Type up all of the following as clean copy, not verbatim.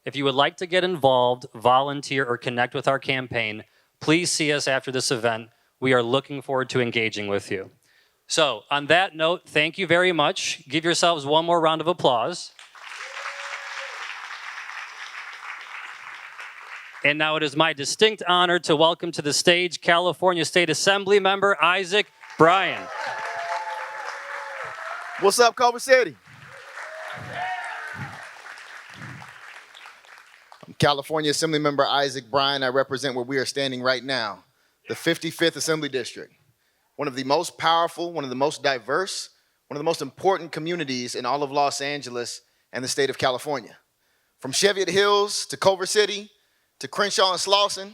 If you would like to get involved, volunteer, or connect with our campaign, please see us after this event. We are looking forward to engaging with you. So, on that note, thank you very much. Give yourselves one more round of applause. And now it is my distinct honor to welcome to the stage California State Assembly member Isaac Bryan. What's up, Culver City? I'm California Assembly member Isaac Bryan. I represent where we are standing right now, the 55th Assembly District. One of the most powerful, one of the most diverse, one of the most important communities in all of Los Angeles and the state of California. From Cheviot Hills to Culver City to Crenshaw and Slauson,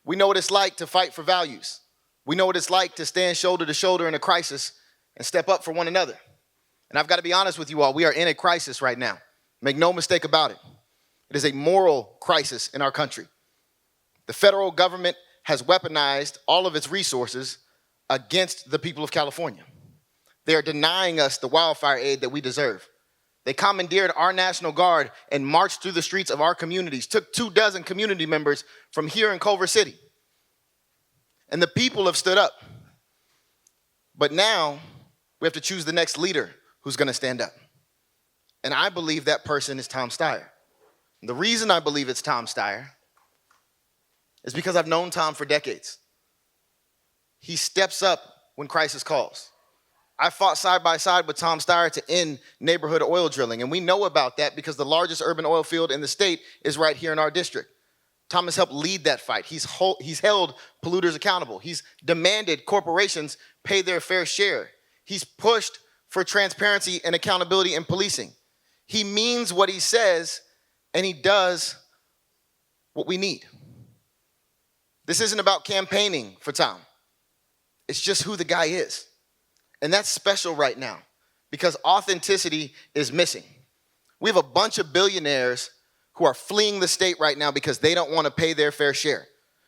we know what it's like to fight for values. We know what it's like to stand shoulder to shoulder in a crisis and step up for one another. And I've got to be honest with you all, we are in a crisis right now. Make no mistake about it. It is a moral crisis in our country. The federal government has weaponized all of its resources against the people of California. They are denying us the wildfire aid that we deserve. They commandeered our National Guard and marched through the streets of our communities, took 24 community members from here in Culver City. And the people have stood up. But now we have to choose the next leader who's going to stand up. And I believe that person is Tom Steyer. And the reason I believe it's Tom Steyer is because I've known Tom for decades. He steps up when crisis calls. I fought side by side with Tom Steyer to end neighborhood oil drilling, and we know about that because the largest urban oil field in the state is right here in our district. Tom has helped lead that fight. He's held polluters accountable. He's demanded corporations pay their fair share. He's pushed for transparency and accountability in policing. He means what he says, and he does what we need. This isn't about campaigning for Tom. It's just who the guy is. And that's special right now because authenticity is missing. We have a bunch of billionaires who are fleeing the state right now because they don't want to pay their fair share.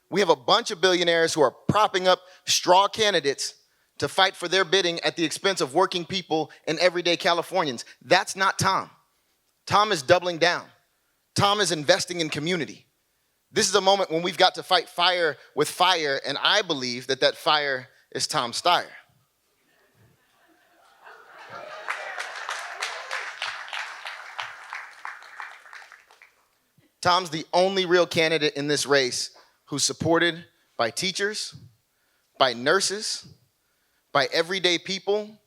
We have a bunch of billionaires who are propping up straw candidates to fight for their bidding at the expense of working people and everyday Californians. That's not Tom. Tom is doubling down. Tom is investing in community. This is a moment when we've got to fight fire with fire, and I believe that that fire is Tom Steyer. Tom's the only real candidate in this race who's supported by teachers, by nurses, by everyday people,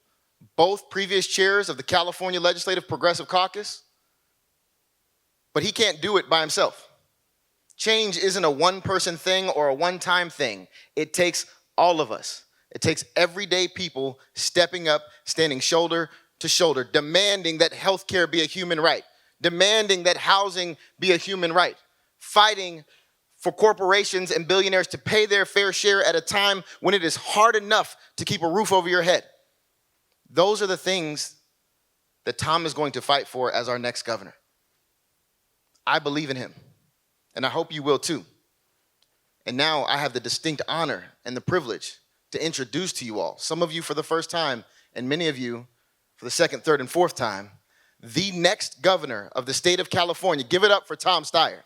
both previous chairs of the California Legislative Progressive Caucus. But he can't do it by himself. Change isn't a one-person thing or a one-time thing. It takes all of us. It takes everyday people stepping up, standing shoulder to shoulder, demanding that healthcare be a human right, demanding that housing be a human right, fighting for corporations and billionaires to pay their fair share at a time when it is hard enough to keep a roof over your head. Those are the things that Tom is going to fight for as our next governor. I believe in him, and I hope you will too. And now I have the distinct honor and the privilege to introduce to you all, some of you for the first time, and many of you for the second, third, and fourth time, the next governor of the state of California. Give it up for Tom Steyer.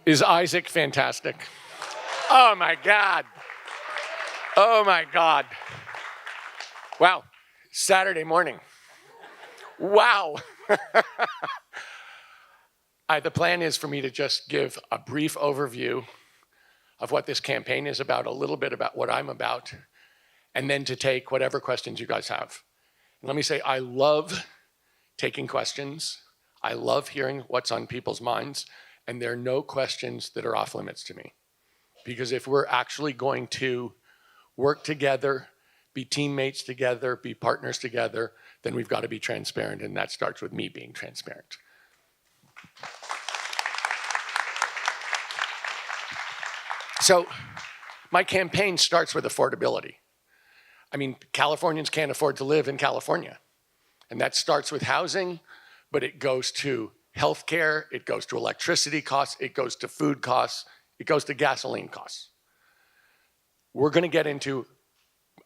Is Isaac fantastic? Oh my God. Oh my God. Wow. Saturday morning. Wow. The plan is for me to just give a brief overview of what this campaign is about, a little bit about what I'm about, and then to take whatever questions you guys have. And let me say, I love taking questions. I love hearing what's on people's minds. And there are no questions that are off limits to me. Because if we're actually going to work together, be teammates together, be partners together, then we've got to be transparent, and that starts with me being transparent. So my campaign starts with affordability. I mean, Californians can't afford to live in California. And that starts with housing, but it goes to healthcare, it goes to electricity costs, it goes to food costs, it goes to gasoline costs. We're going to get into,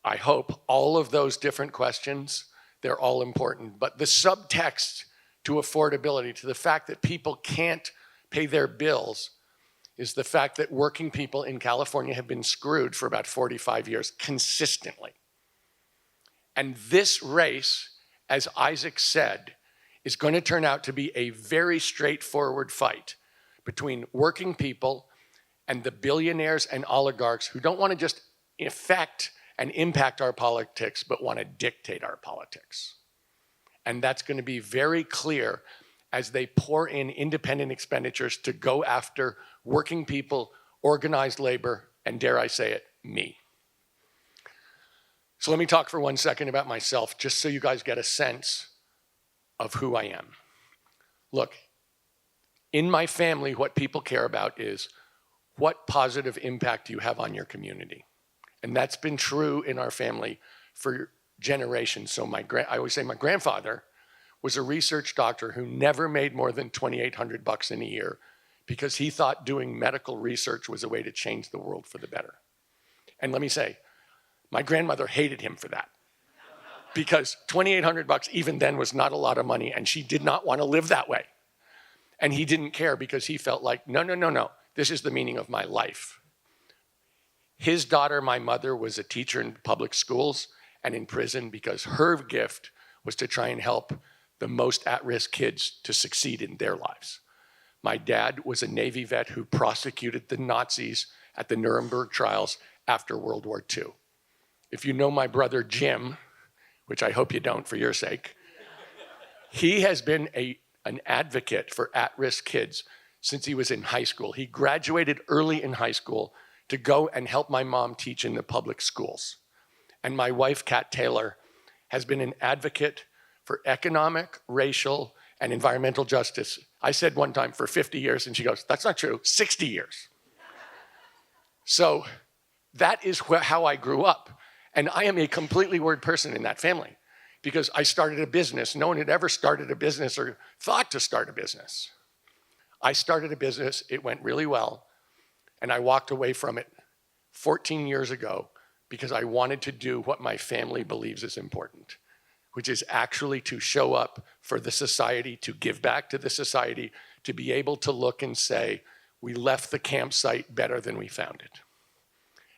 I hope, all of those different questions. They're all important. But the subtext to affordability, to the fact that people can't pay their bills, is the fact that working people in California have been screwed for about 45 years consistently. And this race, as Isaac said, is going to turn out to be a very straightforward fight between working people and the billionaires and oligarchs who don't want to just affect and impact our politics, but want to dictate our politics. And that's going to be very clear as they pour in independent expenditures to go after working people, organized labor, and dare I say it, me. So let me talk for 1 second about myself, just so you guys get a sense of who I am. Look, in my family, what people care about is what positive impact you have on your community. And that's been true in our family for generations. So I always say my grandfather was a research doctor who never made more than $2,800 in a year because he thought doing medical research was a way to change the world for the better. And let me say, my grandmother hated him for that because $2,800 even then was not a lot of money, and she did not want to live that way. And he didn't care because he felt like, no, this is the meaning of my life. His daughter, my mother, was a teacher in public schools and in prison because her gift was to try and help the most at-risk kids to succeed in their lives. My dad was a Navy vet who prosecuted the Nazis at the Nuremberg trials after World War II. If you know my brother Jim, which I hope you don't for your sake, he has been an advocate for at-risk kids since he was in high school. He graduated early in high school to go and help my mom teach in the public schools. And my wife, Kat Taylor, has been an advocate for economic, racial, and environmental justice. I said one time for 50 years, and she goes, that's not true, 60 years. So that is how I grew up. And I am a completely weird person in that family because I started a business. No one had ever started a business or thought to start a business. I started a business, it went really well, and I walked away from it 14 years ago because I wanted to do what my family believes is important, which is actually to show up for the society, to give back to the society, to be able to look and say, we left the campsite better than we found it.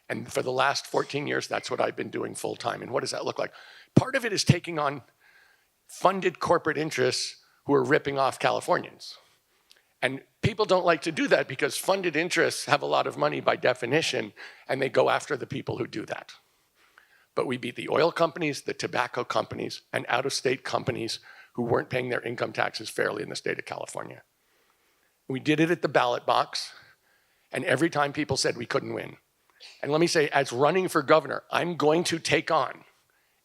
And for the last 14 years, that's what I've been doing full time. And what does that look like? Part of it is taking on funded corporate interests who are ripping off Californians. And people don't like to do that because funded interests have a lot of money by definition, and they go after the people who do that. But we beat the oil companies, the tobacco companies, and out-of-state companies who weren't paying their income taxes fairly in the state of California. We did it at the ballot box, and every time people said we couldn't win. And let me say, as running for governor, I'm going to take on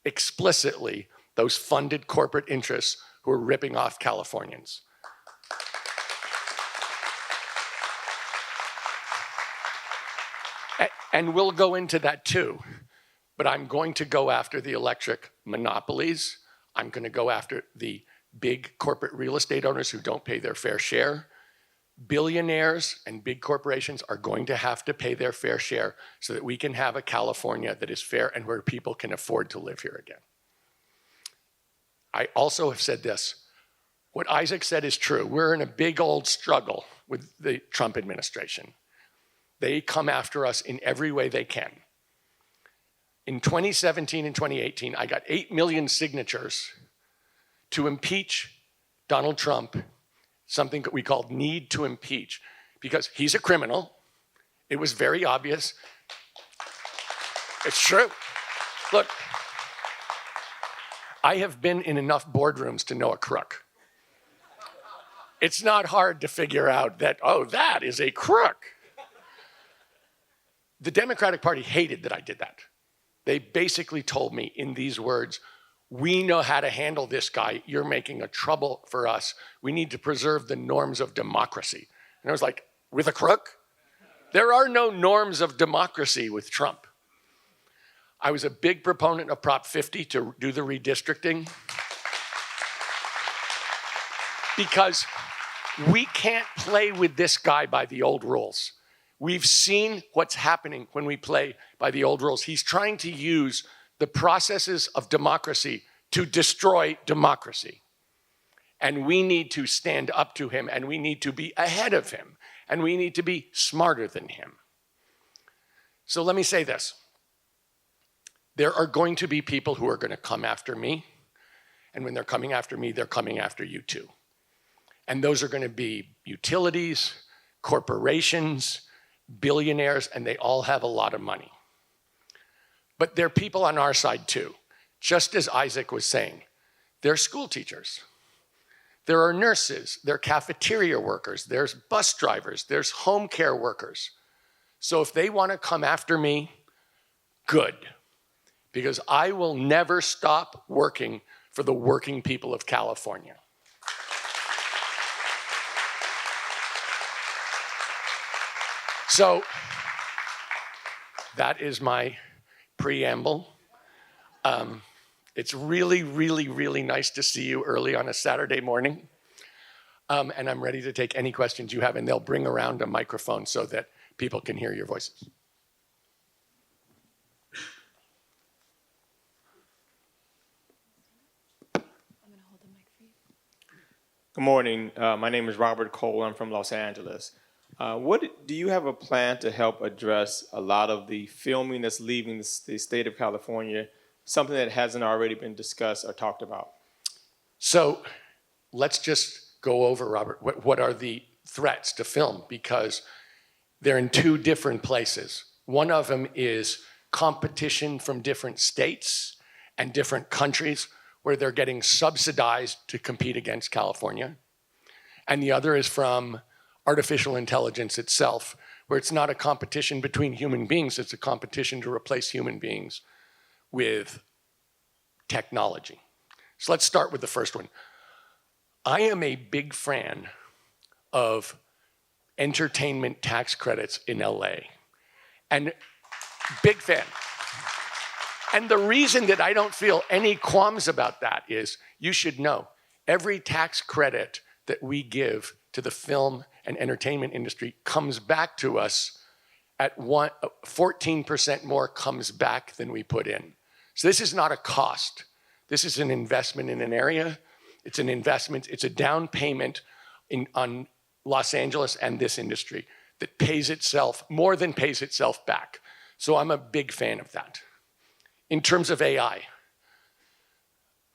explicitly those funded corporate interests who are ripping off Californians. And we'll go into that too. But I'm going to go after the electric monopolies. I'm going to go after the big corporate real estate owners who don't pay their fair share. Billionaires and big corporations are going to have to pay their fair share so that we can have a California that is fair and where people can afford to live here again. I also have said this. What Isaac said is true. We're in a big old struggle with the Trump administration. They come after us in every way they can. In 2017 and 2018, I got 8 million signatures to impeach Donald Trump, something that we called need to impeach, because he's a criminal. It was very obvious. It's true. Look, I have been in enough boardrooms to know a crook. It's not hard to figure out that, oh, that is a crook. The Democratic Party hated that I did that. They basically told me in these words, we know how to handle this guy. You're making a trouble for us. We need to preserve the norms of democracy. And I was like, with a crook? There are no norms of democracy with Trump. I was a big proponent of Prop 50 to do the redistricting. Because we can't play with this guy by the old rules. We've seen what's happening when we play by the old rules. He's trying to use the processes of democracy to destroy democracy. And we need to stand up to him, and we need to be ahead of him, and we need to be smarter than him. So let me say this. There are going to be people who are going to come after me, and when they're coming after me, they're coming after you too. And those are going to be utilities, corporations, billionaires, and they all have a lot of money. But there are people on our side too. Just as Isaac was saying, there are school teachers. There are nurses, there are cafeteria workers, there's bus drivers, there's home care workers. So if they want to come after me, good. Because I will never stop working for the working people of California. So that is my preamble. It's really, really, really nice to see you early on a Saturday morning. And I'm ready to take any questions you have, and they'll bring around a microphone so that people can hear your voices. I'm gonna hold the mic for you. Good morning. My name is Robert Cole. I'm from Los Angeles. Do you have a plan to help address a lot of the filming that's leaving the state of California, something that hasn't already been discussed or talked about? So let's just go over, Robert, what are the threats to film? Because they're in two different places. One of them is competition from different states and different countries where they're getting subsidized to compete against California. And the other is from artificial intelligence itself, where it's not a competition between human beings, it's a competition to replace human beings with technology. So let's start with the first one. I am a big fan of entertainment tax credits in LA. And big fan. And the reason that I don't feel any qualms about that is you should know every tax credit that we give to the film and entertainment industry comes back to us at 14% more comes back than we put in. So this is not a cost. This is an investment in an area. It's an investment, it's a down payment on Los Angeles and this industry that pays itself, more than pays itself back. So I'm a big fan of that. In terms of AI,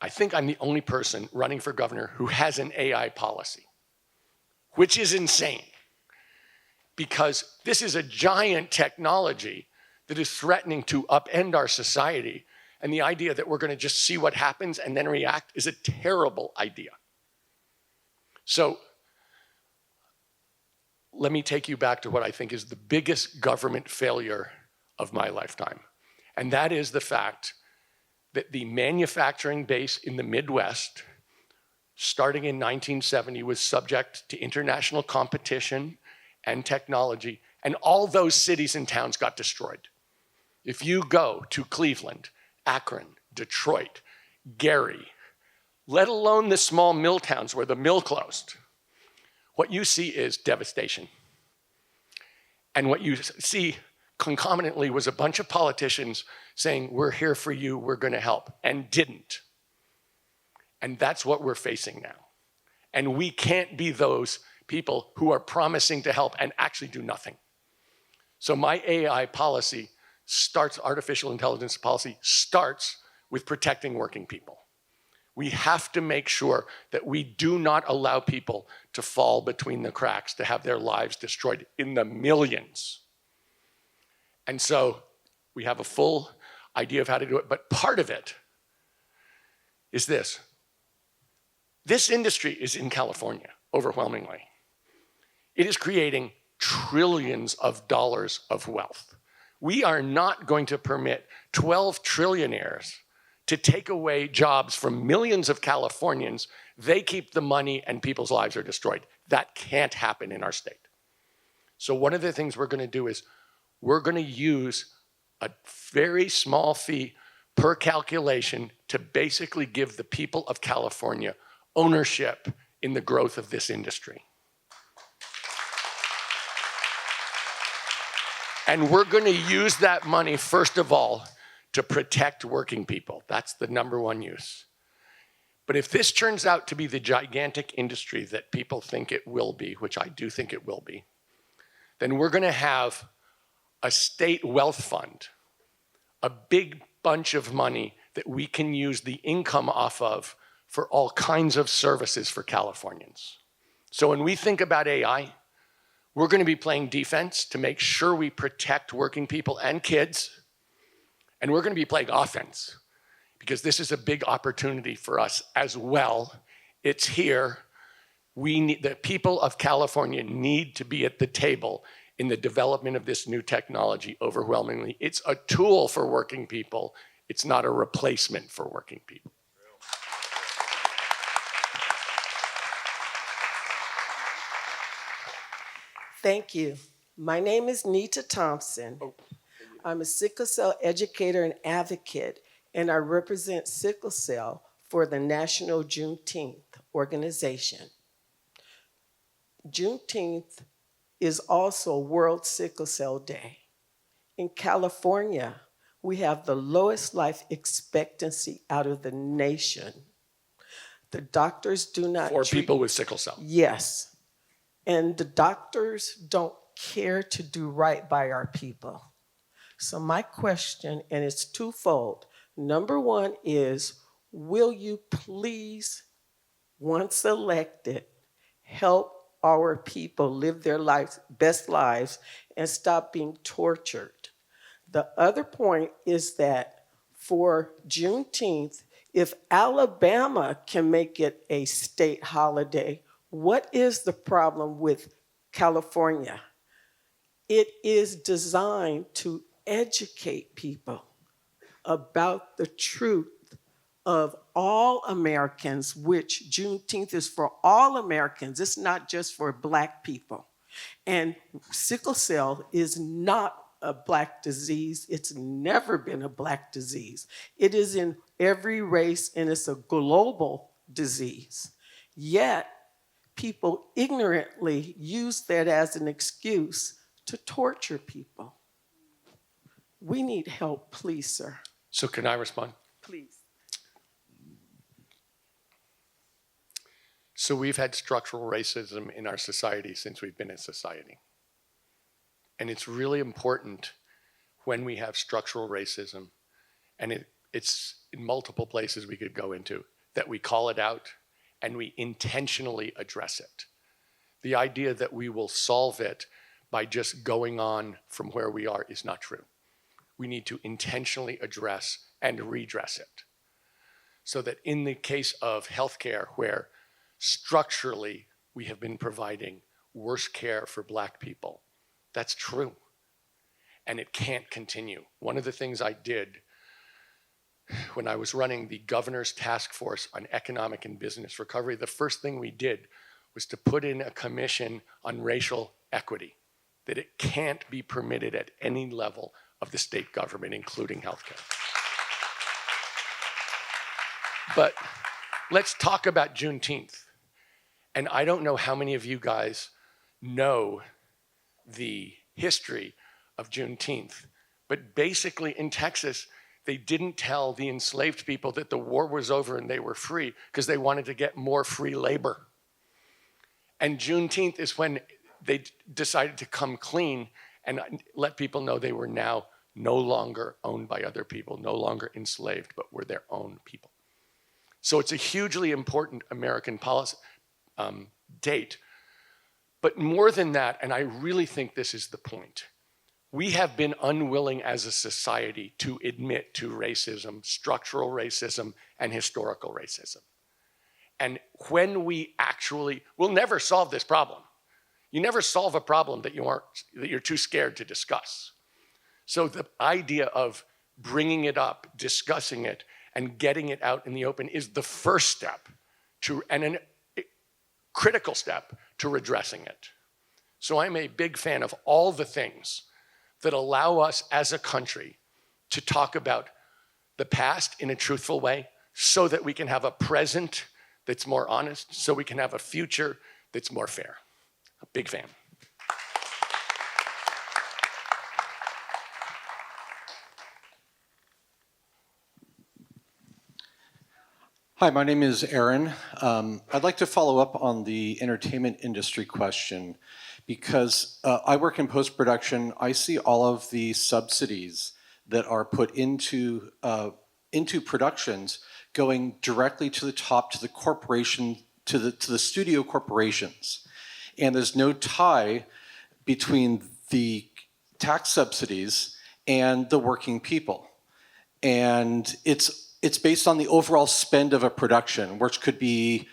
I think I'm the only person running for governor who has an AI policy, which is insane because this is a giant technology that is threatening to upend our society. And the idea that we're going to just see what happens and then react is a terrible idea. So let me take you back to what I think is the biggest government failure of my lifetime. And that is the fact that the manufacturing base in the Midwest, starting in 1970, was subject to international competition and technology, and all those cities and towns got destroyed. If you go to Cleveland, Akron, Detroit, Gary, let alone the small mill towns where the mill closed, what you see is devastation. And what you see concomitantly was a bunch of politicians saying, we're here for you, we're gonna help, and didn't. And that's what we're facing now. And we can't be those people who are promising to help and actually do nothing. So my AI policy starts, artificial intelligence policy starts with protecting working people. We have to make sure that we do not allow people to fall between the cracks, to have their lives destroyed in the millions. And so we have a full idea of how to do it, but part of it is this. This industry is in California, overwhelmingly. It is creating trillions of dollars of wealth. We are not going to permit 12 trillionaires to take away jobs from millions of Californians. They keep the money and people's lives are destroyed. That can't happen in our state. So one of the things we're gonna do is we're gonna use a very small fee per calculation to basically give the people of California ownership in the growth of this industry. And we're going to use that money, first of all, to protect working people. That's the number one use. But if this turns out to be the gigantic industry that people think it will be, which I do think it will be, then we're going to have a state wealth fund, a big bunch of money that we can use the income off of for all kinds of services for Californians. So when we think about AI, we're going to be playing defense to make sure we protect working people and kids, and we're going to be playing offense because this is a big opportunity for us as well. It's here. The people of California need to be at the table in the development of this new technology overwhelmingly. It's a tool for working people. It's not a replacement for working people. Thank you. My name is Nita Thompson. I'm a sickle cell educator and advocate, and I represent sickle cell for the National Juneteenth organization. Juneteenth is also World Sickle Cell Day. In California, we have the lowest life expectancy out of the nation. The doctors do not For treat people with sickle cell. Yes. And the doctors don't care to do right by our people. So my question, and it's twofold. Number one is, will you please, once elected, help our people live their lives, best lives, and stop being tortured? The other point is that for Juneteenth, if Alabama can make it a state holiday, what is the problem with California? It is designed to educate people about the truth of all Americans, which Juneteenth is for all Americans. It's not just for Black people. And sickle cell is not a Black disease. It's never been a Black disease. It is in every race, and it's a global disease. Yet, people ignorantly use that as an excuse to torture people. We need help, please, sir. So can I respond? Please. So we've had structural racism in our society since we've been in society. And it's really important when we have structural racism, and it's in multiple places we could go into, that we call it out and we intentionally address it. The idea that we will solve it by just going on from where we are is not true. We need to intentionally address and redress it. So that in the case of healthcare, where structurally we have been providing worse care for Black people, that's true. And it can't continue. One of the things I did when I was running the governor's task force on economic and business recovery, the first thing we did was to put in a commission on racial equity, that it can't be permitted at any level of the state government, including healthcare. But let's talk about Juneteenth. And I don't know how many of you guys know the history of Juneteenth, but basically in Texas, they didn't tell the enslaved people that the war was over and they were free because they wanted to get more free labor. And Juneteenth is when they decided to come clean and let people know they were now no longer owned by other people, no longer enslaved, but were their own people. So it's a hugely important American policy date. But more than that, and I really think this is the point, we have been unwilling as a society to admit to racism, structural racism, and historical racism. And when we actually, we'll never solve this problem. You never solve a problem that you're too scared to discuss. So the idea of bringing it up, discussing it, and getting it out in the open is the first step to, and a critical step to redressing it. So I'm a big fan of all the things that allow us as a country to talk about the past in a truthful way so that we can have a present that's more honest, so we can have a future that's more fair. A big fan. Hi, my name is Aaron. I'd like to follow up on the entertainment industry question because I work in post-production. I see all of the subsidies that are put into productions going directly to the top, to the corporation, to the studio corporations. And there's no tie between the tax subsidies and the working people. And it's based on the overall spend of a production, which could be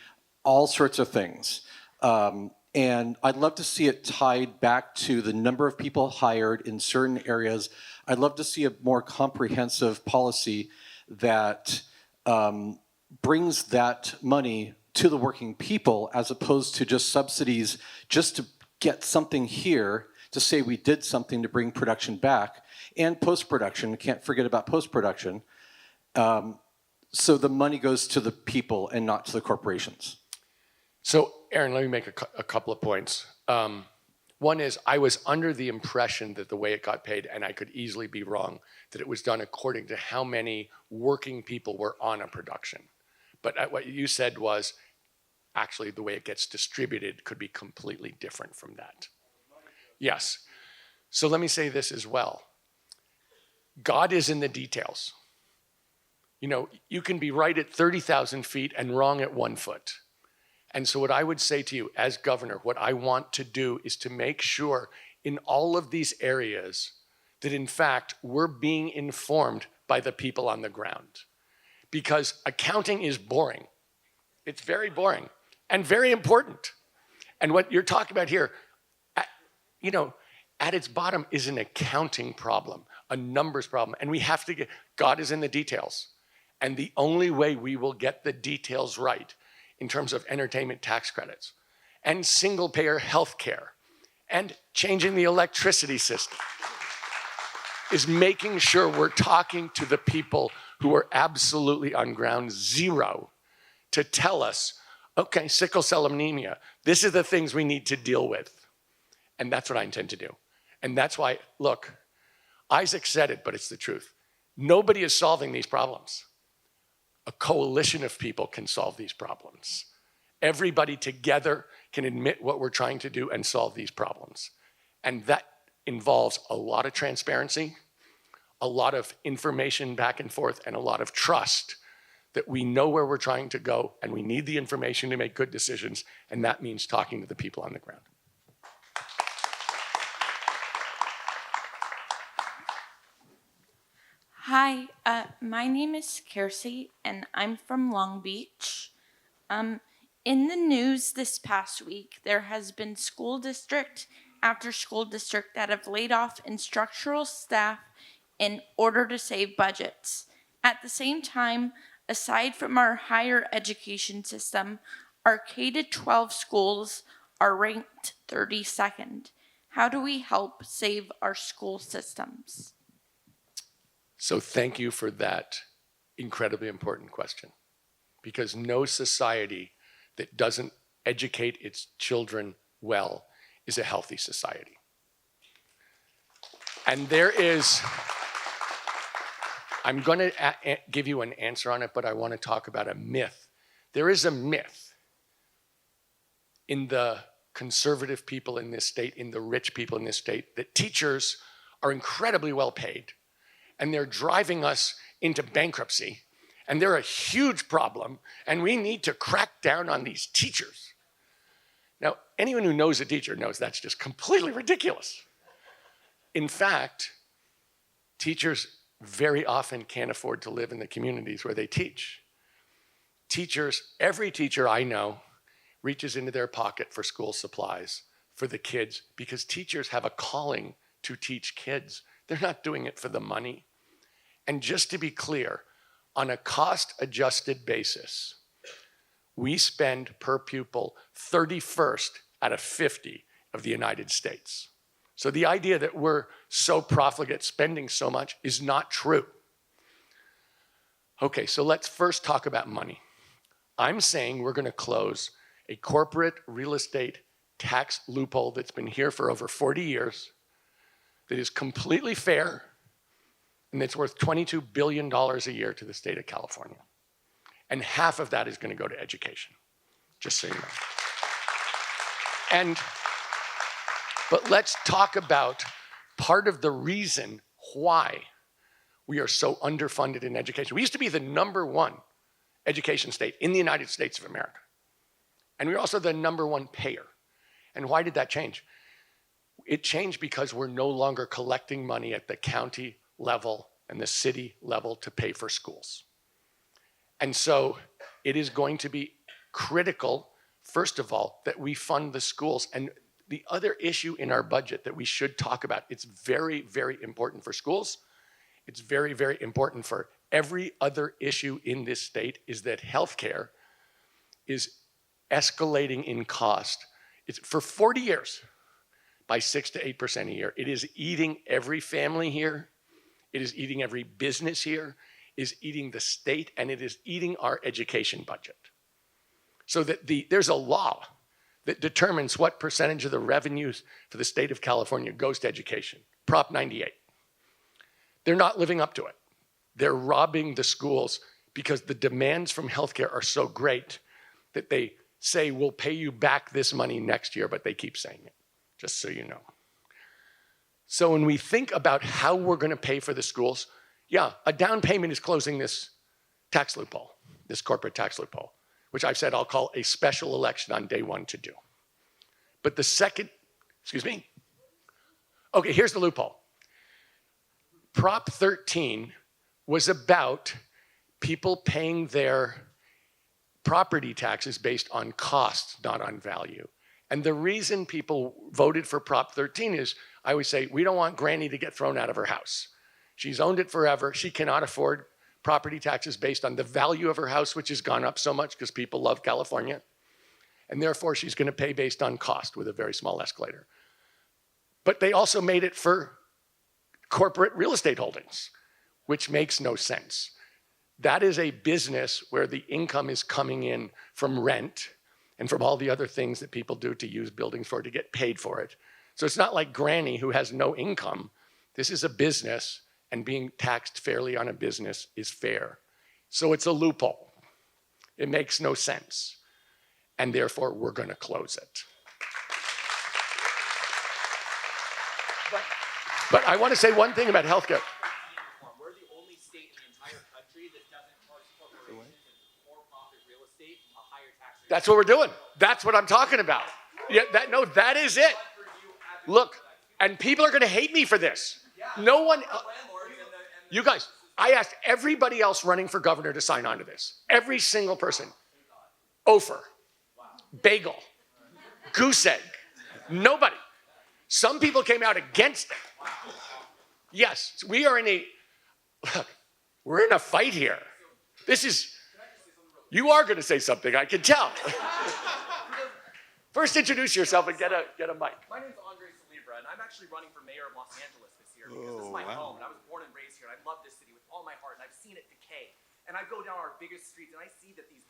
all sorts of things. And I'd love to see it tied back to the number of people hired in certain areas. I'd love to see a more comprehensive policy that brings that money to the working people as opposed to just subsidies just to get something here to say we did something to bring production back. And post-production, can't forget about post-production. So the money goes to the people and not to the corporations. So, Aaron, let me make a couple of points. One is I was under the impression that the way it got paid, and I could easily be wrong, that it was done according to how many working people were on a production. But what you said was actually the way it gets distributed could be completely different from that. Yes. So let me say this as well. God is in the details. You know, you can be right at 30,000 feet and wrong at 1 foot. And so what I would say to you as governor, what I want to do is to make sure in all of these areas that in fact we're being informed by the people on the ground. Because accounting is boring. It's very boring and very important. And what you're talking about here, at its bottom is an accounting problem, a numbers problem. And we have to God is in the details. And the only way we will get the details right in terms of entertainment tax credits and single payer health care and changing the electricity system is making sure we're talking to the people who are absolutely on ground zero to tell us, okay, sickle cell anemia, this is the things we need to deal with. And that's what I intend to do. And that's why, look, Isaac said it, but it's the truth. Nobody is solving these problems. A coalition of people can solve these problems. Everybody together can admit what we're trying to do and solve these problems. And that involves a lot of transparency, a lot of information back and forth, and a lot of trust that we know where we're trying to go, and we need the information to make good decisions, and that means talking to the people on the ground. Hi, my name is Kelsey, and I'm from Long Beach. In the news this past week, there has been school district after school district that have laid off instructional staff in order to save budgets. At the same time, aside from our higher education system, our K-12 schools are ranked 32nd. How do we help save our school systems? So thank you for that incredibly important question, because no society that doesn't educate its children well is a healthy society. And I'm going to give you an answer on it, but I want to talk about a myth. There is a myth in the conservative people in this state, in the rich people in this state, that teachers are incredibly well paid. And they're driving us into bankruptcy. And they're a huge problem. And we need to crack down on these teachers. Now, anyone who knows a teacher knows that's just completely ridiculous. In fact, teachers very often can't afford to live in the communities where they teach. Every teacher I know reaches into their pocket for school supplies for the kids because teachers have a calling to teach kids. They're not doing it for the money. And just to be clear, on a cost-adjusted basis, we spend per pupil 31st out of 50 of the United States. So the idea that we're so profligate spending so much is not true. Okay, so let's first talk about money. I'm saying we're going to close a corporate real estate tax loophole that's been here for over 40 years, that is completely fair, and it's worth $22 billion a year to the state of California. And half of that is going to go to education, just so you know. But let's talk about part of the reason why we are so underfunded in education. We used to be the #1 education state in the United States of America. And we're also the #1 payer. And why did that change? It changed because we're no longer collecting money at the county level and the city level to pay for schools. And so it is going to be critical, first of all, that we fund the schools. And the other issue in our budget that we should talk about, it's very, very important for schools. It's very, very important for every other issue in this state, is that healthcare is escalating in cost. It's for 40 years by 6 to 8% a year. It is eating every family here. It is eating every business here, is eating the state, and it is eating our education budget. So that there's a law that determines what percentage of the revenues for the state of California goes to education, Prop 98. They're not living up to it. They're robbing the schools because the demands from healthcare are so great that they say, we'll pay you back this money next year, but they keep saying it, just so you know. So when we think about how we're going to pay for the schools, yeah, a down payment is closing this tax loophole, this corporate tax loophole, which I've said I'll call a special election on day 1 to do. But the second, excuse me? Okay, here's the loophole. Prop 13 was about people paying their property taxes based on cost, not on value. And the reason people voted for Prop 13 is, I always say, we don't want Granny to get thrown out of her house. She's owned it forever. She cannot afford property taxes based on the value of her house, which has gone up so much because people love California. And therefore, she's going to pay based on cost with a very small escalator. But they also made it for corporate real estate holdings, which makes no sense. That is a business where the income is coming in from rent and from all the other things that people do to use buildings for to get paid for it. So it's not like Granny who has no income. This is a business, and being taxed fairly on a business is fair. So it's a loophole. It makes no sense. And therefore, we're going to close it. But I want to say one thing about healthcare. We're the only state in the entire country that doesn't charge corporations and for-profit real estate a higher tax rate. That's what we're doing. That's what I'm talking about. Yeah, that is it. Look, and people are going to hate me for this. No one, you guys, I asked everybody else running for governor to sign on to this. Every single person. Ofer, bagel, goose egg, nobody. Some people came out against it. Yes, we're in a fight here. You are going to say something, I can tell. First, introduce yourself and get a mic. My name's and I'm actually running for mayor of Los Angeles this year because this is my home, and I was born and raised here, and I love this city with all my heart, and I've seen it decay. And I go down our biggest streets, and I see that these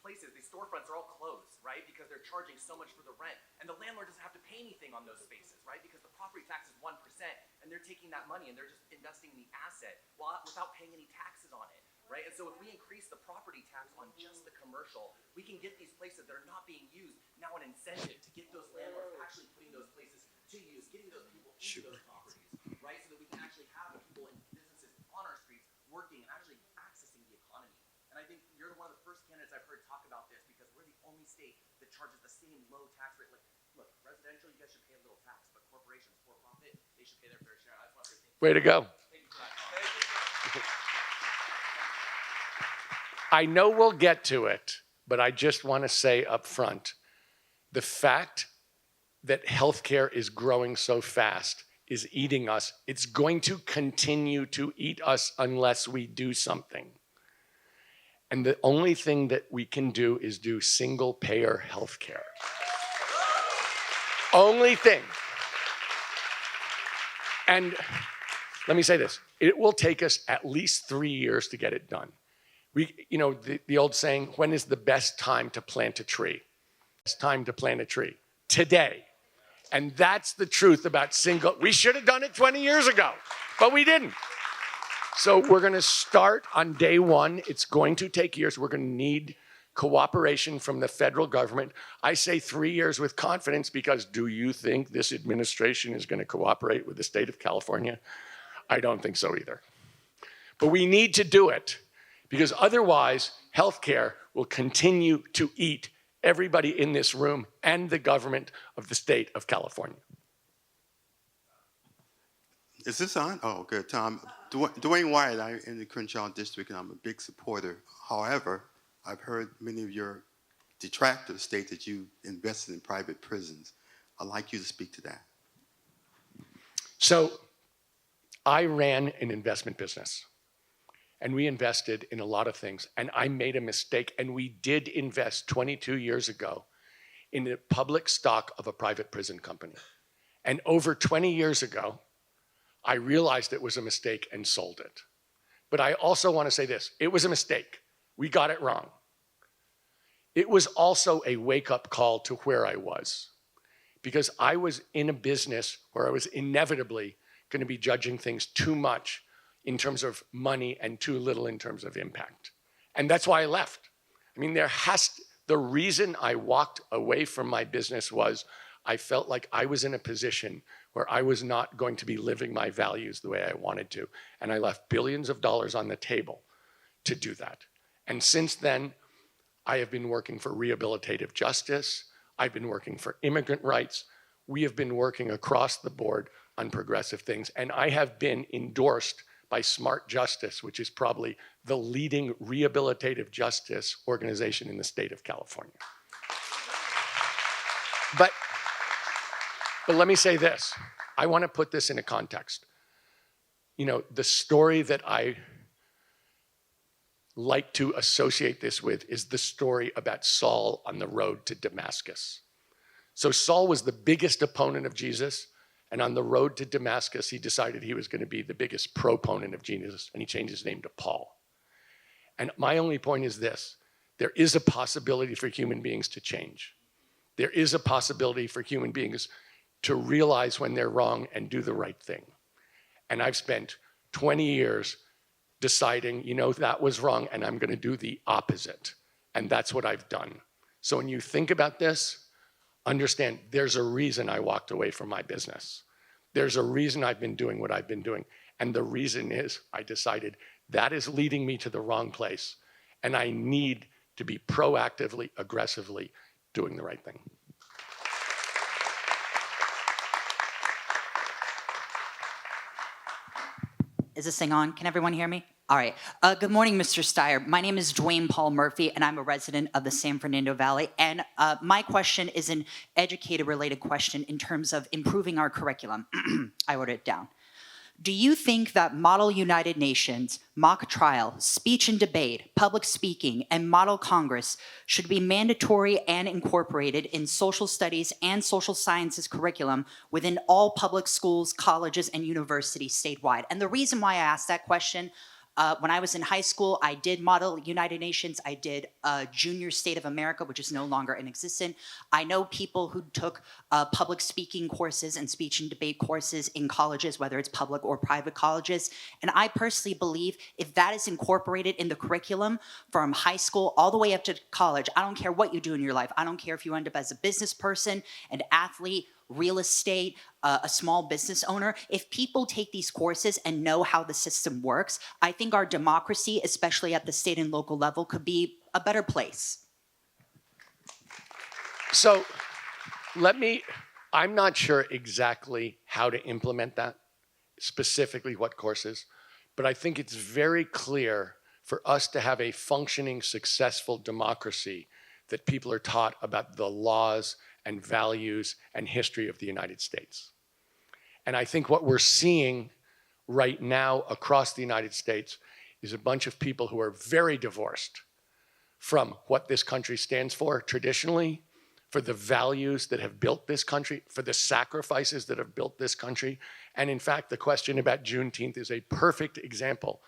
places, these storefronts are all closed, right? Because they're charging so much for the rent, and the landlord doesn't have to pay anything on those spaces, right? Because the property tax is 1%, and they're taking that money and they're just investing in the asset without paying any taxes on it, right? And so if we increase the property tax on just the commercial, we can get these places that are not being used now an incentive to get those landlords actually putting those places to use, getting those people into those properties, right? So that we can actually have people and businesses on our streets working and actually accessing the economy. And I think you're one of the first candidates I've heard talk about this because we're the only state that charges the same low tax rate. Like, look, residential, you guys should pay a little tax, but corporations, for profit, they should pay their fair share. I just want to say thank you. Way to go. Thank you for that. I know we'll get to it, but I just want to say up front, the fact that healthcare is growing so fast is eating us. It's going to continue to eat us unless we do something. And the only thing that we can do is do single payer healthcare. Only thing. And let me say this, it will take us at least 3 years to get it done. The old saying, when is the best time to plant a tree? It's time to plant a tree. Today. And that's the truth about we should have done it 20 years ago, but we didn't. So we're gonna start on day one. It's going to take years. We're gonna need cooperation from the federal government. I say 3 years with confidence because do you think this administration is gonna cooperate with the state of California? I don't think so either. But we need to do it because otherwise healthcare will continue to eat everybody in this room and the government of the state of California. Is this on? Oh, good, Tom. Dwayne Wyatt, I'm in the Crenshaw district, and I'm a big supporter. However, I've heard many of your detractors state that you invested in private prisons. I'd like you to speak to that. So I ran an investment business, and we invested in a lot of things, and I made a mistake, and we did invest 22 years ago in the public stock of a private prison company. And over 20 years ago, I realized it was a mistake and sold it. But I also want to say this, it was a mistake. We got it wrong. It was also a wake-up call to where I was, because I was in a business where I was inevitably going to be judging things too much in terms of money and too little in terms of impact. And that's why I left. I mean, the reason I walked away from my business was I felt like I was in a position where I was not going to be living my values the way I wanted to. And I left billions of dollars on the table to do that. And since then, I have been working for rehabilitative justice. I've been working for immigrant rights. We have been working across the board on progressive things. And I have been endorsed by Smart Justice, which is probably the leading rehabilitative justice organization in the state of California. But let me say this. I want to put this in a context. You know, the story that I like to associate this with is the story about Saul on the road to Damascus. So Saul was the biggest opponent of Jesus, and on the road to Damascus, he decided he was going to be the biggest proponent of Jesus, and he changed his name to Paul. And my only point is this. There is a possibility for human beings to change. There is a possibility for human beings to realize when they're wrong and do the right thing. And I've spent 20 years deciding, you know, that was wrong and I'm gonna do the opposite. And that's what I've done. So when you think about this, understand there's a reason I walked away from my business. There's a reason I've been doing what I've been doing. And the reason is I decided that is leading me to the wrong place. And I need to be proactively, aggressively doing the right thing. Is this thing on? Can everyone hear me? All right. Good morning, Mr. Steyer. My name is Dwayne Paul Murphy, and I'm a resident of the San Fernando Valley. And my question is an educator-related question in terms of improving our curriculum. I wrote it down. Do you think that Model United Nations, mock trial, speech and debate, public speaking, and Model Congress should be mandatory and incorporated in social studies and social sciences curriculum within all public schools, colleges, and universities statewide? And the reason why I asked that question, when I was in high school, I did Model United Nations. I did Junior State of America, which is no longer in existence. I know people who took public speaking courses and speech and debate courses in colleges, whether it's public or private colleges. And I personally believe if that is incorporated in the curriculum from high school all the way up to college, I don't care what you do in your life. I don't care if you end up as a business person, an athlete, real estate, a small business owner. If people take these courses and know how the system works, I think our democracy, especially at the state and local level, could be a better place. So I'm not sure exactly how to implement that, specifically what courses, but I think it's very clear for us to have a functioning, successful democracy that people are taught about the laws and values and history of the United States. And I think what we're seeing right now across the United States is a bunch of people who are very divorced from what this country stands for traditionally, for the values that have built this country, for the sacrifices that have built this country. And in fact, the question about Juneteenth is a perfect example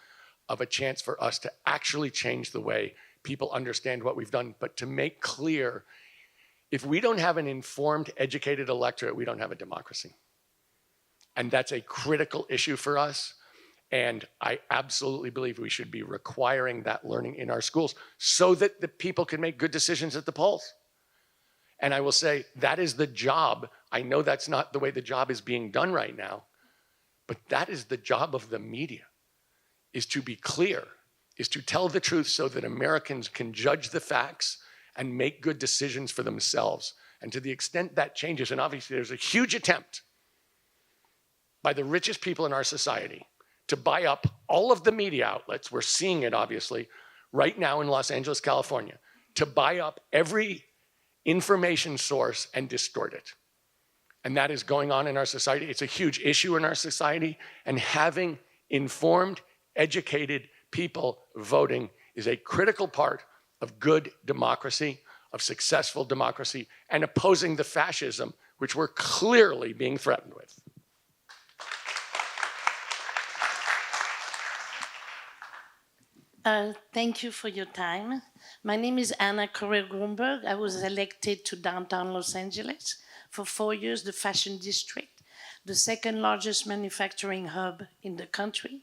of a chance for us to actually change the way people understand what we've done, but to make clear, if we don't have an informed, educated electorate, we don't have a democracy. And that's a critical issue for us. And I absolutely believe we should be requiring that learning in our schools so that the people can make good decisions at the polls. And I will say that is the job. I know that's not the way the job is being done right now, but that is the job of the media, is to be clear, is to tell the truth so that Americans can judge the facts and make good decisions for themselves. And to the extent that changes, and obviously there's a huge attempt by the richest people in our society to buy up all of the media outlets. We're seeing it, obviously, right now in Los Angeles, California, to buy up every information source and distort it. And that is going on in our society. It's a huge issue in our society, and having informed, educated people voting is a critical part of good democracy, of successful democracy, and opposing the fascism which we're clearly being threatened with. Thank you for your time. My name is Anna Correa-Grunberg. I was elected to downtown Los Angeles for 4 years, the fashion district, the second largest manufacturing hub in the country.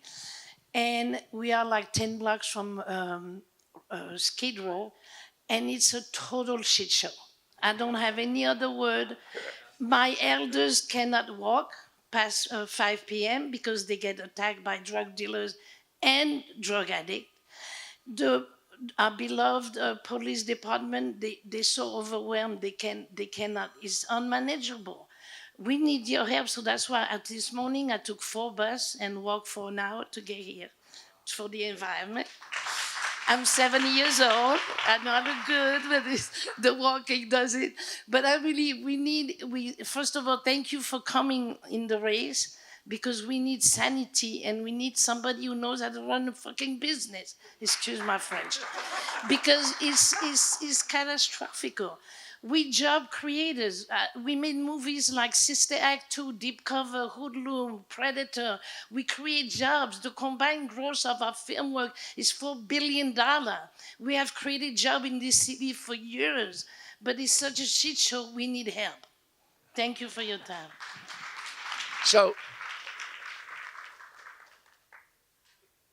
And we are like 10 blocks from Skid Row, and it's a total shit show. I don't have any other word. My elders cannot walk past 5 p.m. because they get attacked by drug dealers and drug addicts. Our beloved police department, they're so overwhelmed, they cannot, it's unmanageable. We need your help, so that's why this morning I took 4 buses and walked for an hour to get here, for the environment. I'm 70 years old, I'm not good, but the walking does it. But first of all, thank you for coming in the race, because we need sanity and we need somebody who knows how to run a fucking business. Excuse my French. Because it's catastrophic. We job creators. We made movies like Sister Act 2, Deep Cover, Hoodlum, Predator. We create jobs. The combined gross of our film work is $4 billion. We have created jobs in this city for years, but it's such a shit show, we need help. Thank you for your time. So,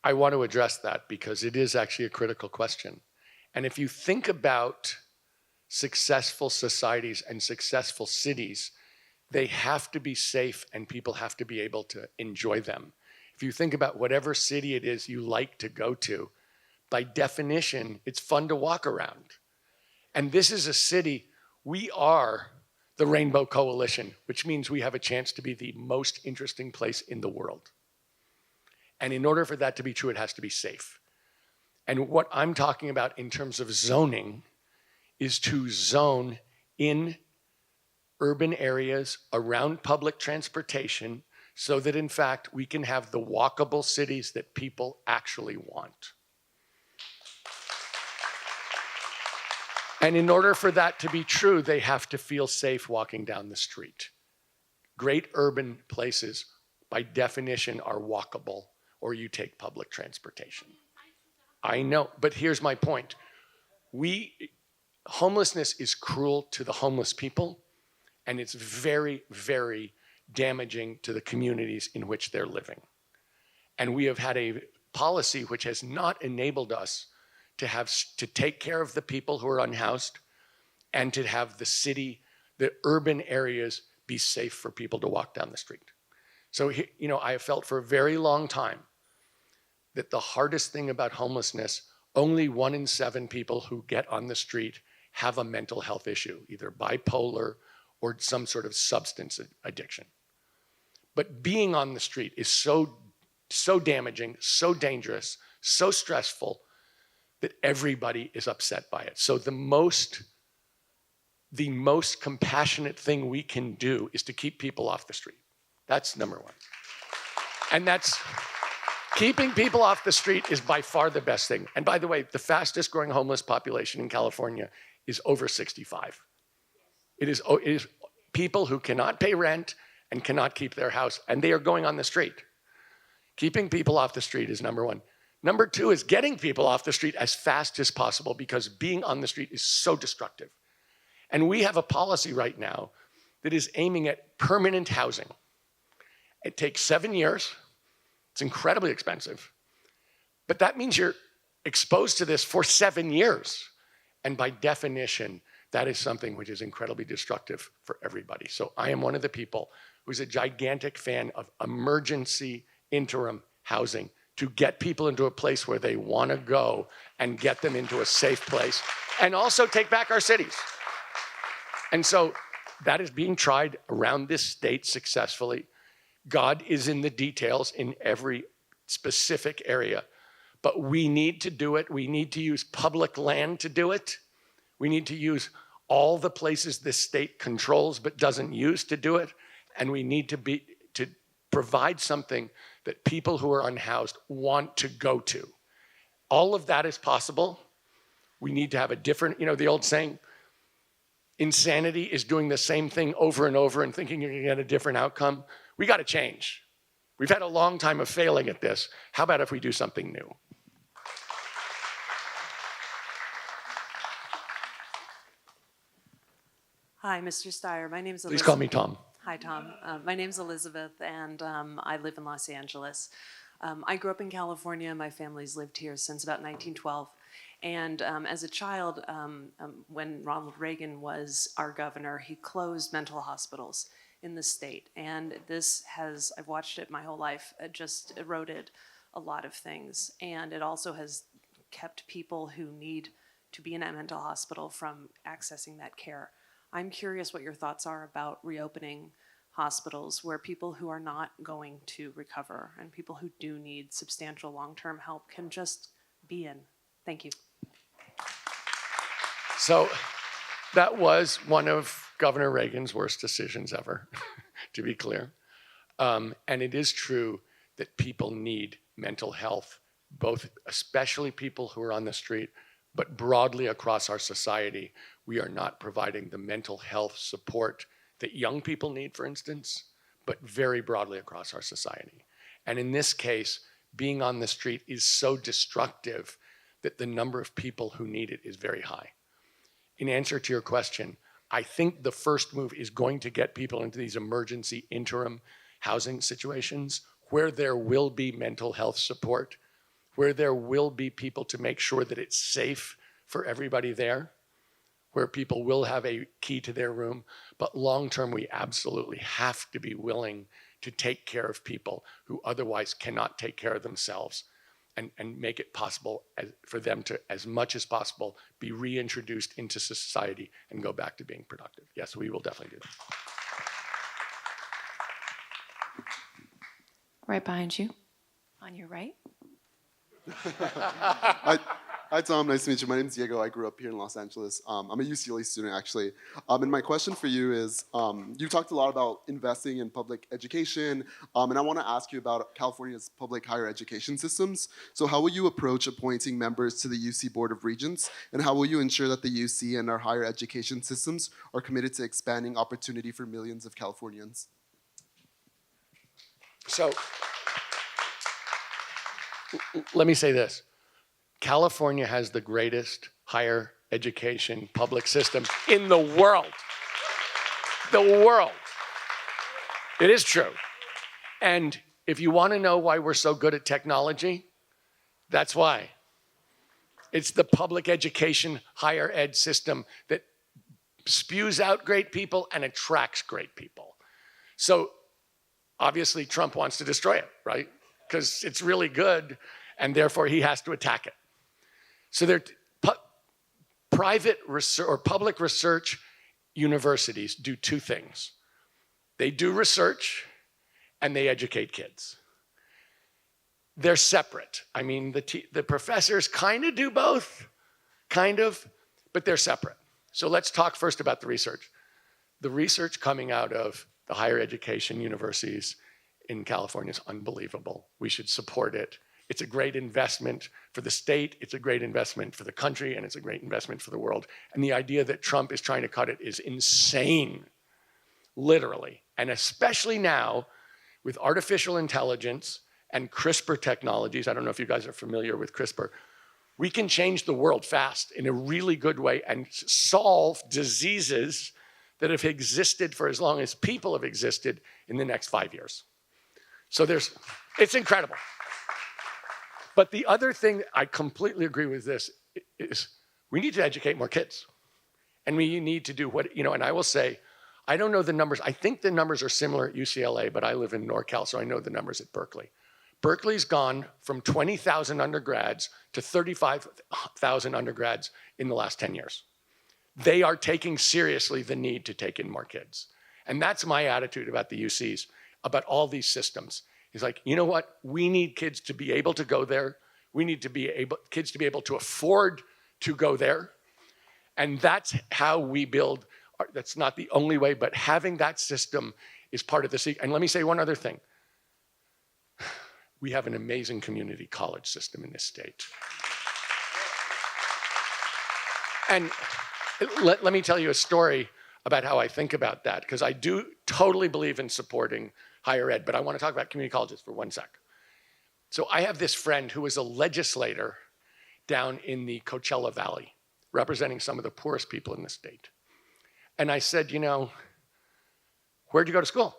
I want to address that because it is actually a critical question. And if you think about successful societies and successful cities, they have to be safe and people have to be able to enjoy them. If you think about whatever city it is you like to go to, by definition, it's fun to walk around. And this is a city, we are the Rainbow Coalition, which means we have a chance to be the most interesting place in the world. And in order for that to be true, it has to be safe. And what I'm talking about in terms of zoning is to zone in urban areas around public transportation so that, in fact, we can have the walkable cities that people actually want. And in order for that to be true, they have to feel safe walking down the street. Great urban places, by definition, are walkable, or you take public transportation. I know, but here's my point. Homelessness is cruel to the homeless people, and it's very, very damaging to the communities in which they're living. And we have had a policy which has not enabled us to take care of the people who are unhoused and to have the urban areas be safe for people to walk down the street. So, I have felt for a very long time that the hardest thing about homelessness, only 1 in 7 people who get on the street have a mental health issue, either bipolar or some sort of substance addiction. But being on the street is so damaging, so dangerous, so stressful that everybody is upset by it. So the most compassionate thing we can do is to keep people off the street. That's number one. And keeping people off the street is by far the best thing. And by the way, the fastest growing homeless population in California is over 65. It is people who cannot pay rent and cannot keep their house, and they are going on the street. Keeping people off the street is number one. Number two is getting people off the street as fast as possible because being on the street is so destructive. And we have a policy right now that is aiming at permanent housing. It takes 7 years. It's incredibly expensive. But that means you're exposed to this for 7 years. And by definition, that is something which is incredibly destructive for everybody. So I am one of the people who's a gigantic fan of emergency interim housing to get people into a place where they want to go and get them into a safe place and also take back our cities. And so that is being tried around this state successfully. God is in the details in every specific area, but we need to do it. We need to use public land to do it. We need to use all the places this state controls but doesn't use to do it. And we need to provide something that people who are unhoused want to go to. All of that is possible. We need to have a different, the old saying, insanity is doing the same thing over and over and thinking you're gonna get a different outcome. We gotta change. We've had a long time of failing at this. How about if we do something new? Hi, Mr. Steyer. My name is Elizabeth. Please call me Tom. Hi, Tom. My name's Elizabeth, and I live in Los Angeles. I grew up in California. My family's lived here since about 1912. And as a child, when Ronald Reagan was our governor, he closed mental hospitals in the state. And this has, I've watched it my whole life, it just eroded a lot of things. And it also has kept people who need to be in a mental hospital from accessing that care. I'm curious what your thoughts are about reopening hospitals where people who are not going to recover and people who do need substantial long-term help can just be in. Thank you. So that was one of Governor Reagan's worst decisions ever, to be clear. And it is true that people need mental health, especially people who are on the street, but broadly across our society. We are not providing the mental health support that young people need, for instance, but very broadly across our society. And in this case, being on the street is so destructive that the number of people who need it is very high. In answer to your question, I think the first move is going to get people into these emergency interim housing situations where there will be mental health support, where there will be people to make sure that it's safe for everybody there, where people will have a key to their room. But long-term, we absolutely have to be willing to take care of people who otherwise cannot take care of themselves and make it possible for them to, as much as possible, be reintroduced into society and go back to being productive. Yes, we will definitely do that. Right behind you, on your right. Hi, Tom. Nice to meet you. My name is Diego. I grew up here in Los Angeles. I'm a UCLA student, actually. And my question for you is, you talked a lot about investing in public education, and I want to ask you about California's public higher education systems. So how will you approach appointing members to the UC Board of Regents, and how will you ensure that the UC and our higher education systems are committed to expanding opportunity for millions of Californians? So let me say this. California has the greatest higher education public system in the world. The world. It is true. And if you want to know why we're so good at technology, that's why. It's the public education higher ed system that spews out great people and attracts great people. So obviously Trump wants to destroy it, right? Because it's really good and therefore he has to attack it. So they're private research or public research universities do two things. They do research and they educate kids. They're separate. I mean, the professors kind of do both, but they're separate. So let's talk first about the research. The research coming out of the higher education universities in California is unbelievable. We should support it. It's a great investment for the state, it's a great investment for the country, and it's a great investment for the world. And the idea that Trump is trying to cut it is insane, literally. And especially now, with artificial intelligence and CRISPR technologies, I don't know if you guys are familiar with CRISPR, we can change the world fast in a really good way and solve diseases that have existed for as long as people have existed in the next 5 years. So it's incredible. But the other thing, I completely agree with this, is we need to educate more kids. And we need to do and I will say, I don't know the numbers. I think the numbers are similar at UCLA, but I live in NorCal, so I know the numbers at Berkeley. Berkeley's gone from 20,000 undergrads to 35,000 undergrads in the last 10 years. They are taking seriously the need to take in more kids. And that's my attitude about the UCs, about all these systems. It's like, you know what? We need kids to be able to go there. We need kids to be able to afford to go there. And that's how we build. That's not the only way, but having that system is part of the secret. And let me say one other thing. We have an amazing community college system in this state. And let me tell you a story about how I think about that, because I do totally believe in supporting higher ed, but I want to talk about community colleges for 1 sec. So I have this friend who is a legislator down in the Coachella Valley, representing some of the poorest people in the state. And I said, where'd you go to school?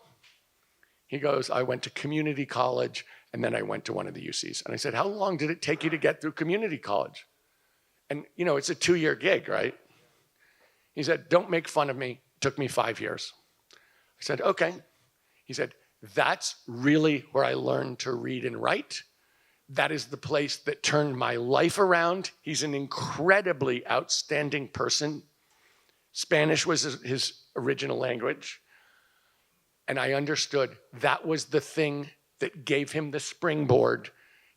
He goes, I went to community college, and then I went to one of the UCs. And I said, how long did it take you to get through community college? And it's a 2-year gig, right? He said, don't make fun of me. It took me 5 years. I said, okay. He said, that's really where I learned to read and write. That is the place that turned my life around. He's an incredibly outstanding person. Spanish was his original language. And I understood that was the thing that gave him the springboard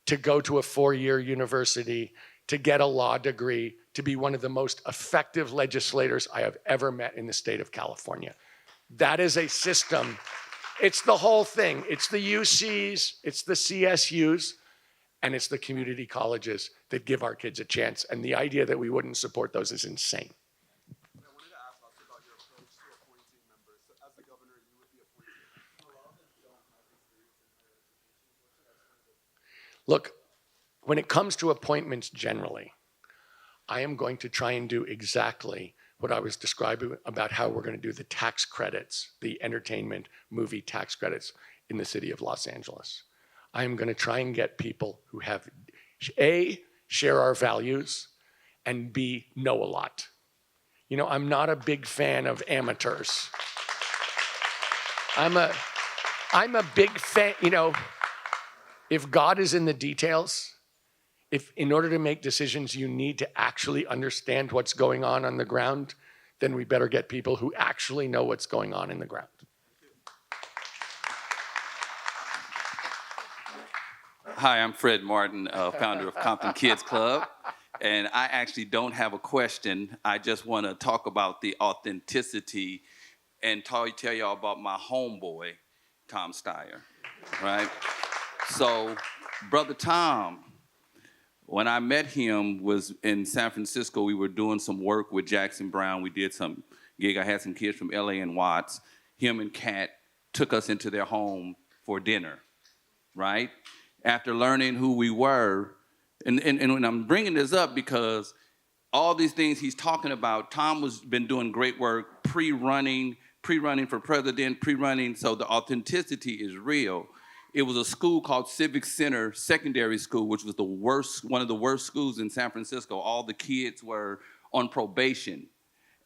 to go to a 4-year university, to get a law degree, to be one of the most effective legislators I have ever met in the state of California. That is a system. It's the whole thing. It's the UCs, it's the CSUs, and it's the community colleges that give our kids a chance. And the idea that we wouldn't support those is insane. Look, when it comes to appointments generally, I am going to try and do exactly what I was describing about how we're going to do the tax credits, the entertainment movie tax credits in the city of Los Angeles. I am going to try and get people who have, A, share our values, and B, know a lot. I'm not a big fan of amateurs. I'm a big fan, if God is in the details, if in order to make decisions you need to actually understand what's going on the ground, then we better get people who actually know what's going on in the ground. Hi, I'm Fred Martin, founder of Compton Kids Club. And I actually don't have a question. I just want to talk about the authenticity and tell y'all about my homeboy, Tom Steyer, right? So, Brother Tom, when I met him was in San Francisco. We were doing some work with Jackson Brown. We did some gig. I had some kids from LA and Watts. Him and Kat took us into their home for dinner, right? After learning who we were, and when I'm bringing this up because all these things he's talking about, Tom was been doing great work, pre-running for president, pre-running, so the authenticity is real. It was a school called Civic Center Secondary School, which was one of the worst schools in San Francisco. All the kids were on probation,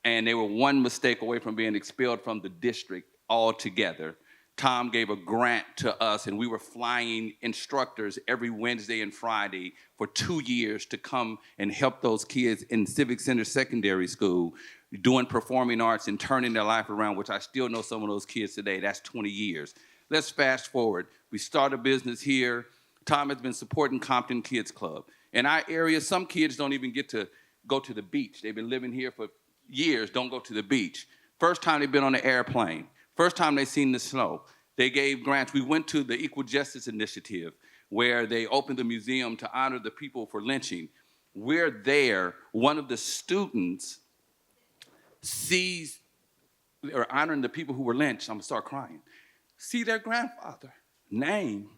and they were one mistake away from being expelled from the district altogether. Tom gave a grant to us, and we were flying instructors every Wednesday and Friday for 2 years to come and help those kids in Civic Center Secondary School, doing performing arts and turning their life around, which I still know some of those kids today. That's 20 years. Let's fast forward. We start a business here. Tom has been supporting Compton Kids Club. In our area, some kids don't even get to go to the beach. They've been living here for years, don't go to the beach. First time they've been on an airplane. First time they've seen the snow. They gave grants. We went to the Equal Justice Initiative where they opened the museum to honor the people for lynching. We're there. One of the students sees, or honoring the people who were lynched. I'm gonna start crying. See their grandfather name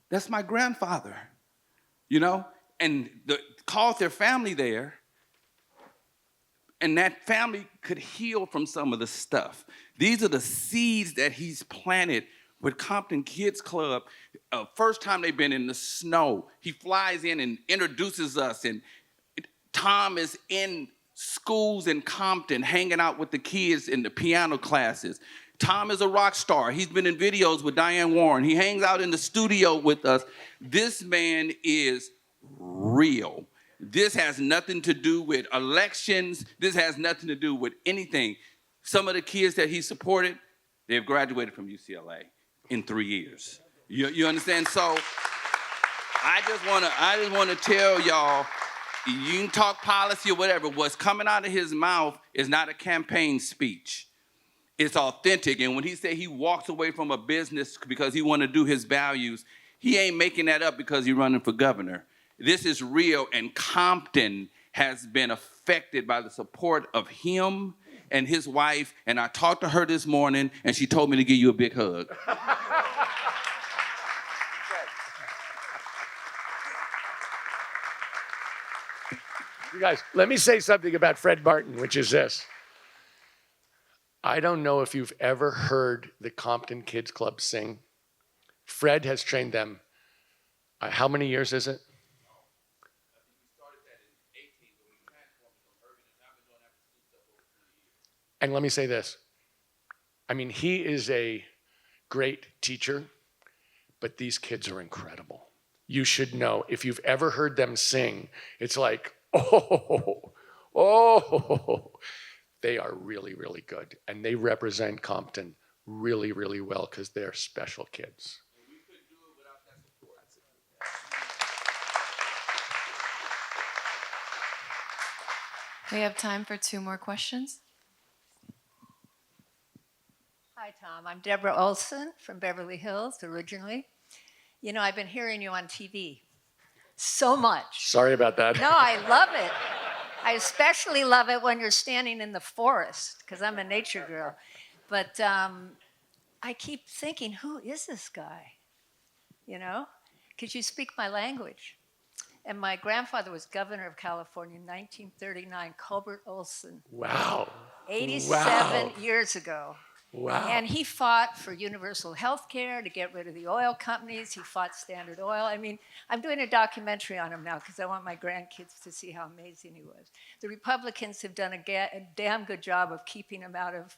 That's my grandfather, and called their family there. And that family could heal from some of the stuff. These are the seeds that he's planted with Compton Kids Club. First time they've been in the snow, he flies in and introduces us. And Tom is in schools in Compton, hanging out with the kids in the piano classes. Tom is a rock star. He's been in videos with Diane Warren. He hangs out in the studio with us. This man is real. This has nothing to do with elections. This has nothing to do with anything. Some of the kids that he supported, they've graduated from UCLA in 3 years. You understand? So I just want to tell y'all, you can talk policy or whatever. What's coming out of his mouth is not a campaign speech. It's authentic. And when he said he walks away from a business because he want to do his values, he ain't making that up because he's running for governor. This is real, and Compton has been affected by the support of him and his wife, and I talked to her this morning, and she told me to give you a big hug. You guys, let me say something about Fred Martin, which is this. I don't know if you've ever heard the Compton Kids Club sing. Fred has trained them. How many years is it? And let me say this. I mean, he is a great teacher, but these kids are incredible. You should know. If you've ever heard them sing, it's like, oh, they are really, really good. And they represent Compton really, really well because they're special kids. We have time for 2 more questions. Hi, Tom. I'm Deborah Olson from Beverly Hills originally. You know, I've been hearing you on TV so much. Sorry about that. No, I love it. I especially love it when you're standing in the forest because I'm a nature girl. But I keep thinking, who is this guy? You know, because you speak my language. And my grandfather was governor of California in 1939, Culver Olson. Wow. 87 years ago. Wow. And he fought for universal health care to get rid of the oil companies. He fought Standard Oil. I mean, I'm doing a documentary on him now because I want my grandkids to see how amazing he was. The Republicans have done a damn good job of keeping him out of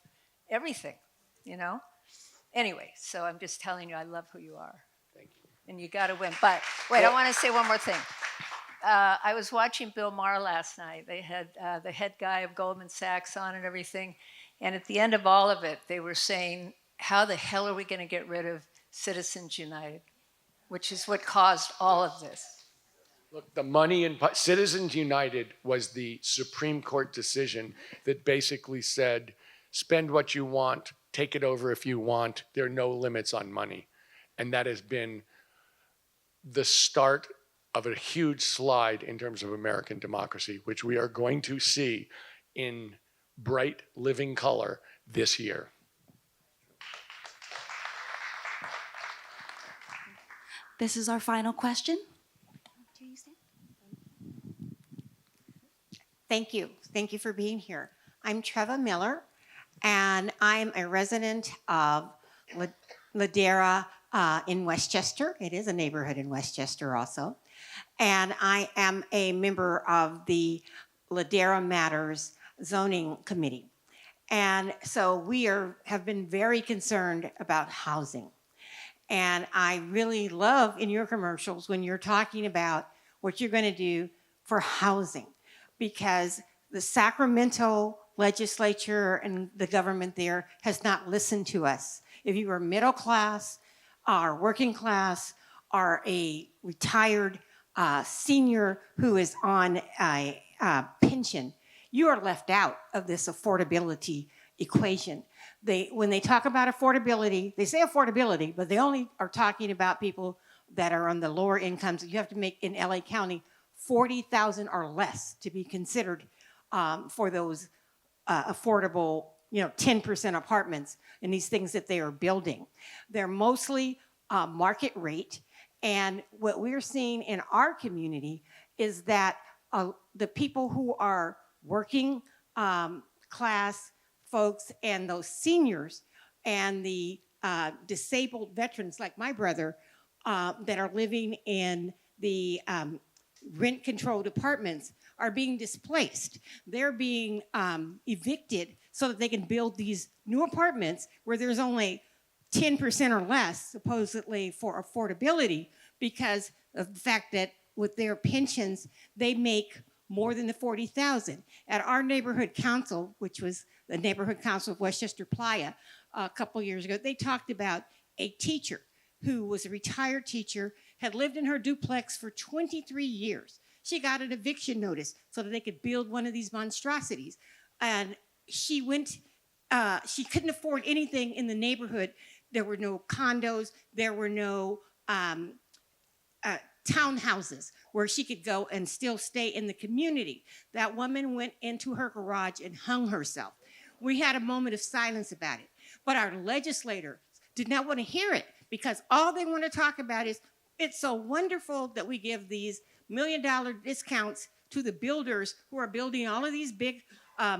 everything, you know? Anyway, so I'm just telling you, I love who you are. Thank you. And you got to win. But wait, I want to say one more thing. I was watching Bill Maher last night. They had the head guy of Goldman Sachs on and everything. And at the end of all of it, they were saying, how the hell are we going to get rid of Citizens United, which is what caused all of this? Look, the money in Citizens United was the Supreme Court decision that basically said, spend what you want, take it over if you want. There are no limits on money. And that has been the start of a huge slide in terms of American democracy, which we are going to see in bright living color this year. This is our final question. Thank you. Thank you for being here. I'm Treva Miller, and I'm a resident of Ladera in Westchester. It is a neighborhood in Westchester also. And I am a member of the Ladera Matters Zoning Committee. And so we have been very concerned about housing. And I really love in your commercials when you're talking about what you're going to do for housing, because the Sacramento legislature and the government there has not listened to us. If you are middle class, or working class, or a retired senior who is on a pension, you are left out of this affordability equation. When they talk about affordability, they say affordability, but they only are talking about people that are on the lower incomes. You have to make, in LA County, $40,000 or less to be considered for those affordable, 10% apartments and these things that they are building. They're mostly market rate, And what we're seeing in our community is that the people who are working class folks and those seniors and the disabled veterans like my brother that are living in the rent-controlled apartments are being displaced. They're being evicted so that they can build these new apartments where there's only 10% or less, supposedly, for affordability, because of the fact that with their pensions, they make more than the $40,000. At our neighborhood council, which was the neighborhood council of Westchester Playa, a couple years ago, they talked about a teacher who was a retired teacher, had lived in her duplex for 23 years. She got an eviction notice so that they could build one of these monstrosities. And she couldn't afford anything in the neighborhood. There were no condos, there were no townhouses where she could go and still stay in the community. That woman went into her garage and hung herself. We had a moment of silence about it, but our legislators did not want to hear it because all they want to talk about is, it's so wonderful that we give these $1 million discounts to the builders who are building all of these big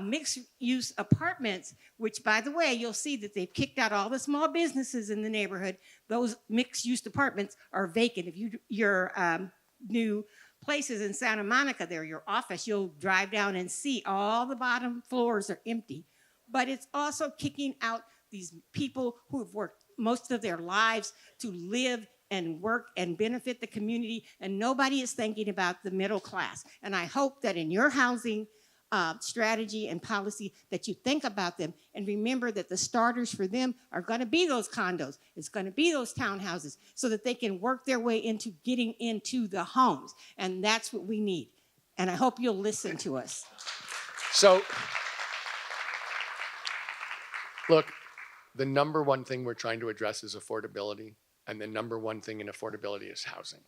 mixed-use apartments, which, by the way, you'll see that they've kicked out all the small businesses in the neighborhood. Those mixed-use apartments are vacant. If your new places in Santa Monica, there, your office, you'll drive down and see all the bottom floors are empty. But it's also kicking out these people who have worked most of their lives to live and work and benefit the community, and nobody is thinking about the middle class. And I hope that in your housing strategy and policy that you think about them and remember that the starters for them are going to be those condos. It's going to be those townhouses so that they can work their way into getting into the homes. And that's what we need. And I hope you'll listen to us. So, look, the number one thing we're trying to address is affordability. And the number one thing in affordability is housing.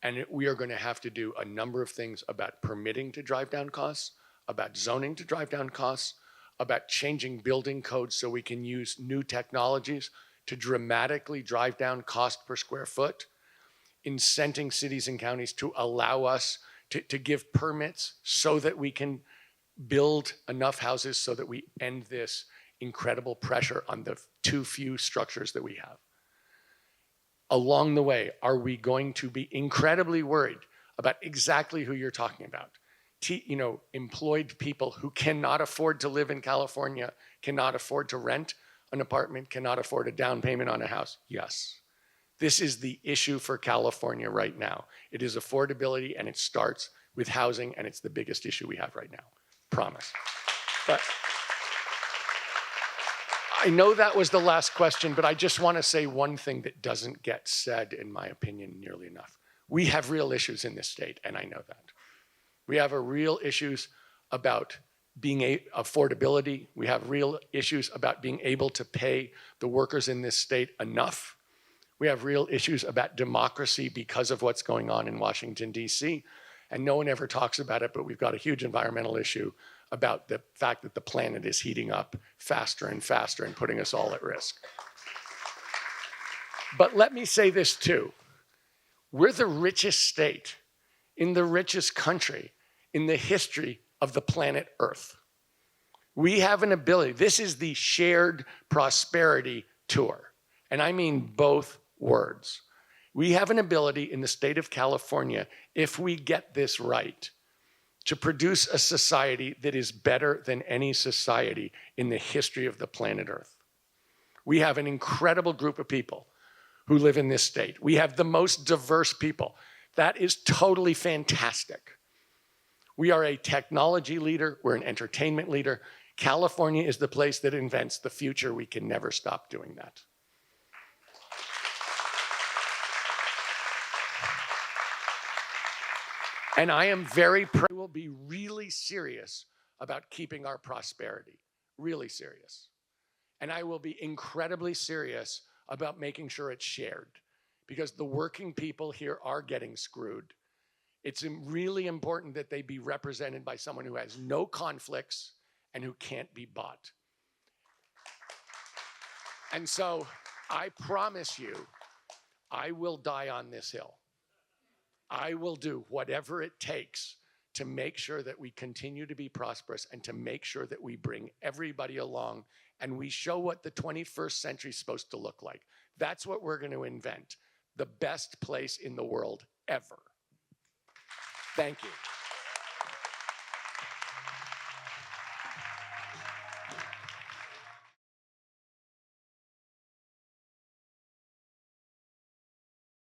And we are going to have to do a number of things about permitting to drive down costs, about zoning to drive down costs, about changing building codes so we can use new technologies to dramatically drive down cost per square foot, incenting cities and counties to allow us to give permits so that we can build enough houses so that we end this incredible pressure on the too few structures that we have. Along the way, are we going to be incredibly worried about exactly who you're talking about? Employed people who cannot afford to live in California, cannot afford to rent an apartment, cannot afford a down payment on a house? Yes. This is the issue for California right now. It is affordability, and it starts with housing, and it's the biggest issue we have right now. Promise. But I know that was the last question, but I just want to say one thing that doesn't get said, in my opinion, nearly enough. We have real issues in this state, and I know that. We have real issues about affordability. We have real issues about being able to pay the workers in this state enough. We have real issues about democracy because of what's going on in Washington, D.C., and no one ever talks about it, but we've got a huge environmental issue about the fact that the planet is heating up faster and faster and putting us all at risk. But let me say this too. We're the richest state in the richest country in the history of the planet Earth. We have an ability. This is the shared prosperity tour. And I mean both words. We have an ability in the state of California, if we get this right, to produce a society that is better than any society in the history of the planet Earth. We have an incredible group of people who live in this state. We have the most diverse people. That is totally fantastic. We are a technology leader. We're an entertainment leader. California is the place that invents the future. We can never stop doing that. And I am will be really serious about keeping our prosperity, really serious. And I will be incredibly serious about making sure it's shared, because the working people here are getting screwed. It's really important that they be represented by someone who has no conflicts and who can't be bought. And so I promise you, I will die on this hill. I will do whatever it takes to make sure that we continue to be prosperous and to make sure that we bring everybody along and we show what the 21st century is supposed to look like. That's what we're going to invent. The best place in the world ever. Thank you.